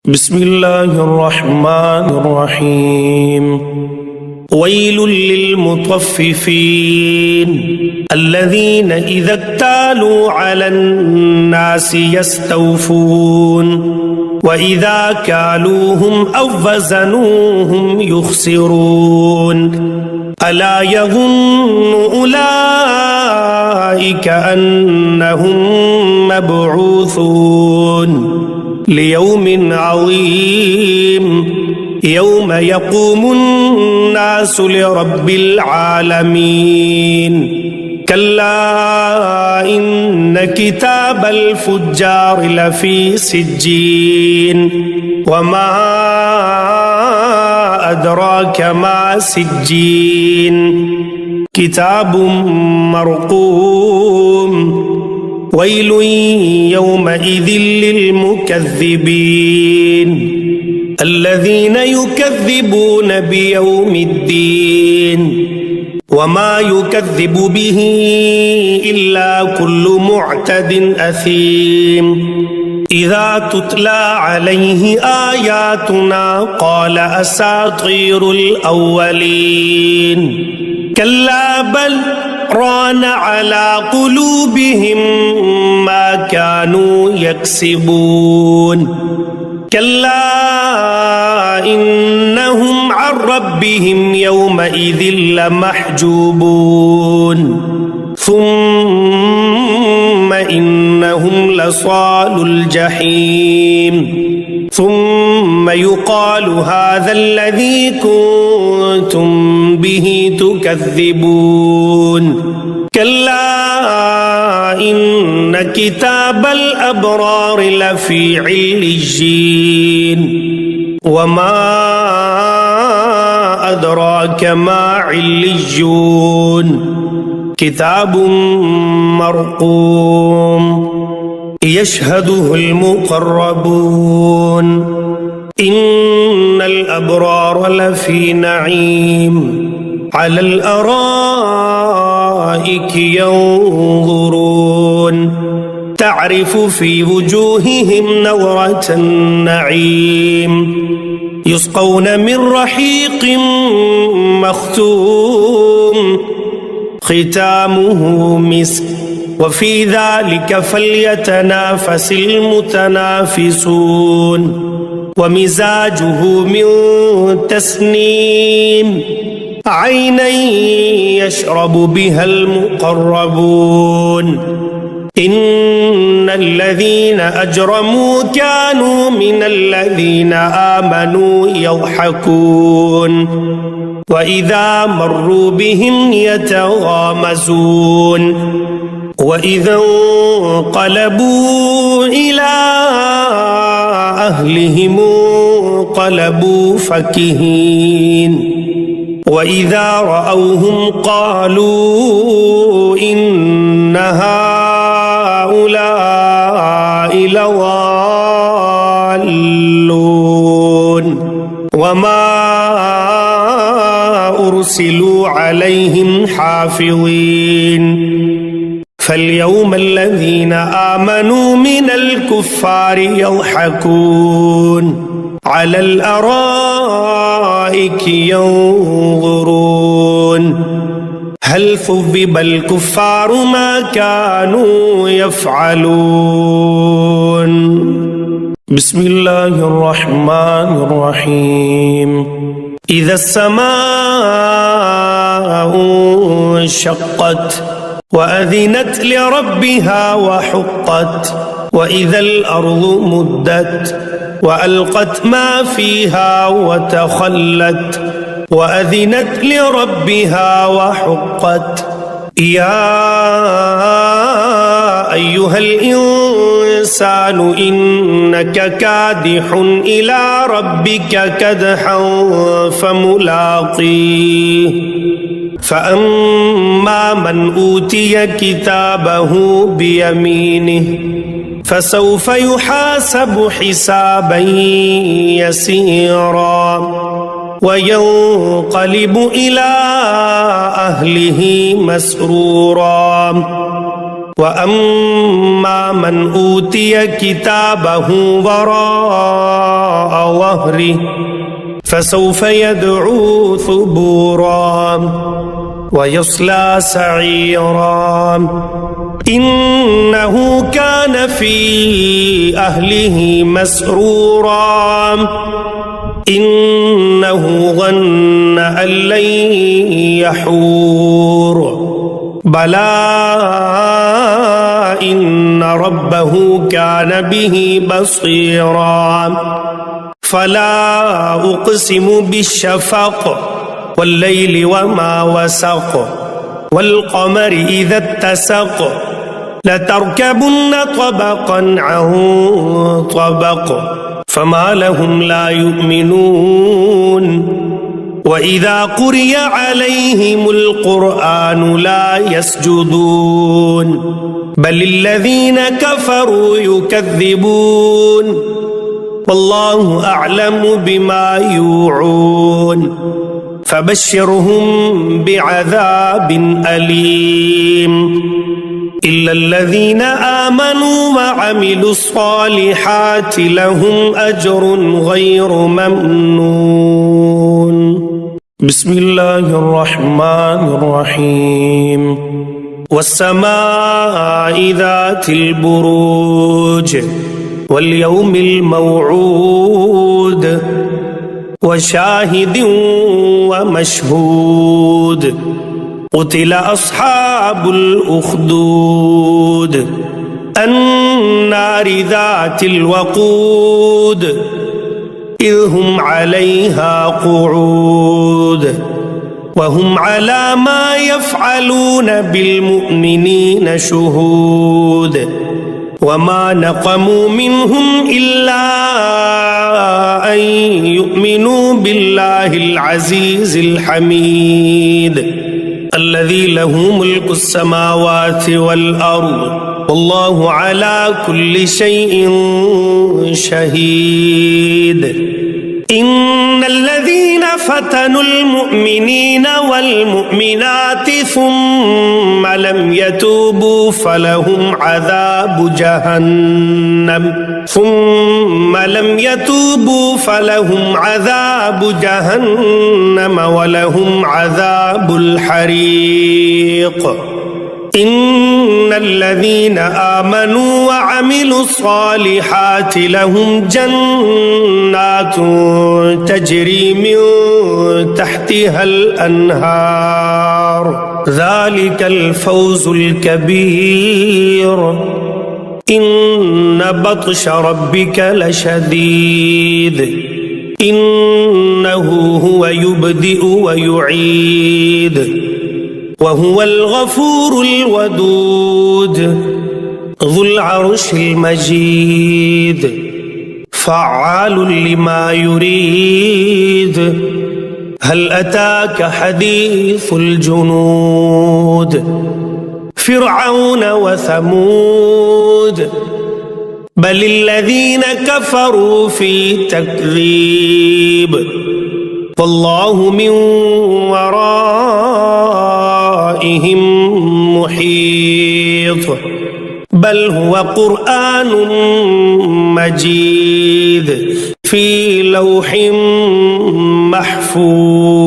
बिस्मिल्लाहिर्रहमानिर्रहीम वैलुल लिलमुतफ्फिफीन अल्लज़ीना इज़ा इक्तालू अलन नासि यस्तौफून व इज़ा कालूहुम अव वज़नूहुम युख़सिरून अला यज़ुन्नु उलाइका अन्नहुम मबऊसून लियौमिन अज़ीम यौम यक़ूमुन्नासु लिरब्बिल आलमीन कल्ला इन्न किताबल फुज्जारि लफ़ी सिज्जीन वमा अदराक मा सिज्जीन किताबुम मरक़ूम वैलु यौमइज़िन लिलमुकज़्ज़िबीन अल्लज़ीना युकज़्ज़िबून बियौमिद्दीन वमा युकज़्ज़िबु बिही इल्ला कुल्लु मुअतदिन असीम इज़ा तुतला अलैहि आयातुना क़ाल असातीरुल अव्वलीन कल्ला बल रान अला कुलूबिहिम मा कानू यक्सिबून कल्ला इन्नहुम अन रब्बिहिम यौमइज़िन लमहजूबून सुम्मा इन्नहुम लसालुल जहीम ثم يقال هذا الذي كنتم به تكذبون كلا إن كتاب الأبرار لفي عليين وما أدراك ما عليون كتاب مرقوم يشهده المقربون إن الأبرار لفي نعيم على الأرائك ينظرون تعرف في وجوههم نظرة النعيم يسقون من رحيق مختوم ختامه مسك وفي ذلك فليتنافس المتنافسون ومزاجه من تسنيم عينا يشرب بها المقربون إن الذين أجرموا كانوا من الذين آمنوا يضحكون وإذا مروا بهم يتغامزون وإذا انقلبوا إلى أهلهم انقلبوا فكهين وإذا رأوهم قالوا إن هؤلاء لضالون وما أرسلوا عليهم حافظين فاليوم الذين آمنوا من الكفار يضحكون على الأرائك ينظرون هل ثوب الكفار ما كانوا يفعلون بسم الله الرحمن الرحيم إذا السماء انشقت وأذنت لربها وحقت وإذا الأرض مدت وألقت ما فيها وتخلت وأذنت لربها وحقت يا أيها الإنسان إنك كادح إلى ربك كدحا فملاقيه فأما من أوتي كتابه بيمينه فسوف يحاسب حسابا يسيرا وينقلب إلى أهله مسرورا وأما من أوتي كتابه وراء ظهره فسوف يدعو ثبورا ويصلى سعيرا إنه كان في أهله مسرورا إنه ظن أن لن يحور بلى إن ربه كان به بصيرا فلا أقسم بالشفق والليل وما وسق والقمر إذا اتسق لتركبن طبقا عن طبق فما لهم لا يؤمنون وإذا قرئ عليهم القرآن لا يسجدون بل الذين كفروا يكذبون والله أعلم بما يوعون فبشرهم بعذاب أليم إلا الذين آمنوا وعملوا الصالحات لهم أجر غير ممنون بسم الله الرحمن الرحيم والسماء ذات البروج واليوم الموعود وشاهد ومشهود قتل أصحاب الأخدود النار ذات الوقود إذ هم عليها قعود وهم على ما يفعلون بالمؤمنين شهود وما نقموا منهم إلا أن يؤمنوا بالله العزيز الحميد الذي له ملك السماوات والأرض والله على كل شيء شهيد إن الذين فتنوا المؤمنين والمؤمنات ثم لم يتوبوا فلهم عذاب جهنم ولهم عذاب الحريق إن الذين آمنوا وعملوا الصالحات لهم جنات تجري من تحتها الأنهار ذلك الفوز الكبير إن بطش ربك لشديد إنه هو يبدئ ويعيد وهو الغفور الودود ذو العرش المجيد فعال لما يريد هل أتاك حديث الجنود فرعون وثمود بل الذين كفروا في تكذيب والله من ورائهم محيط بل هو قرآن مجيد في لوح محفوظ